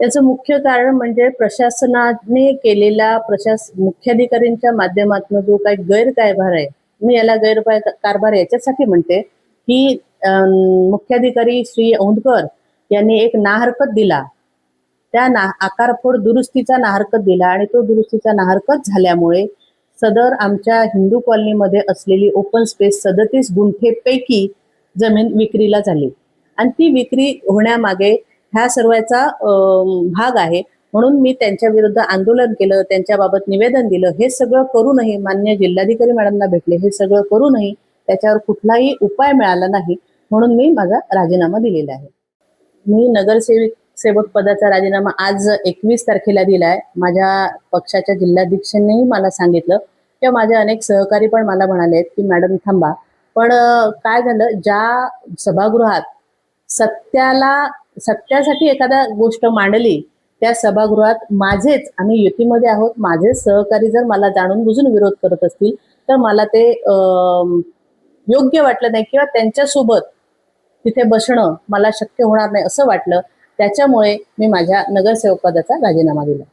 याचं मुख्य कारण म्हणजे प्रशासनाने केलेला मुख्याधिकाऱ्यांच्या माध्यमातून जो काही गैरकारभार आहे, मी याला गैरकारभार याच्यासाठी म्हणते की मुख्याधिकारी श्री औंधकर यांनी एक नाहरकत दिला, त्या आकारफोड दुरुस्तीचा नाहरकत दिला आणि तो दुरुस्तीचा नाहरकत झाल्यामुळे सदर आमच्या हिंदू कॉलनीमध्ये असलेली ओपन स्पेस 37 गुंठेपैकी जमीन विक्रीला झाली आणि ती विक्री होण्यामागे ह्या सर्वांचा भाग आहे. म्हणून मी त्यांच्या विरुद्ध आंदोलन केलं, त्यांच्याबाबत निवेदन दिलं. हे सगळं करूनही माननीय जिल्हाधिकारी मॅडमना भेटले, हे सगळं करूनही त्याच्यावर कुठलाही उपाय मिळाला नाही. म्हणून मी माझा राजीनामा दिलेला आहे. मी नगरसेवक पदाचा राजीनामा आज 21 तारखेला दिलाय. माझ्या पक्षाच्या जिल्हाध्यक्षांनीही मला सांगितलं किंवा माझे अनेक सहकारी पण मला म्हणाले की मॅडम थांबा. पण काय झालं, ज्या सभागृहात सत्यासाठी एखादा गोष्ट मांडली त्या सभागृहात आम्ही युतीमध्ये आहोत, माझे सहकारी जर मला जाणून बुजून विरोध करत असतील तर मला ते योग्य वाटलं नाही किंवा त्यांच्यासोबत तिथे बसणं मला शक्य होणार नाही असं वाटलं. त्याच्यामुळे मी माझ्या नगरसेवक पदाचा राजीनामा दिला.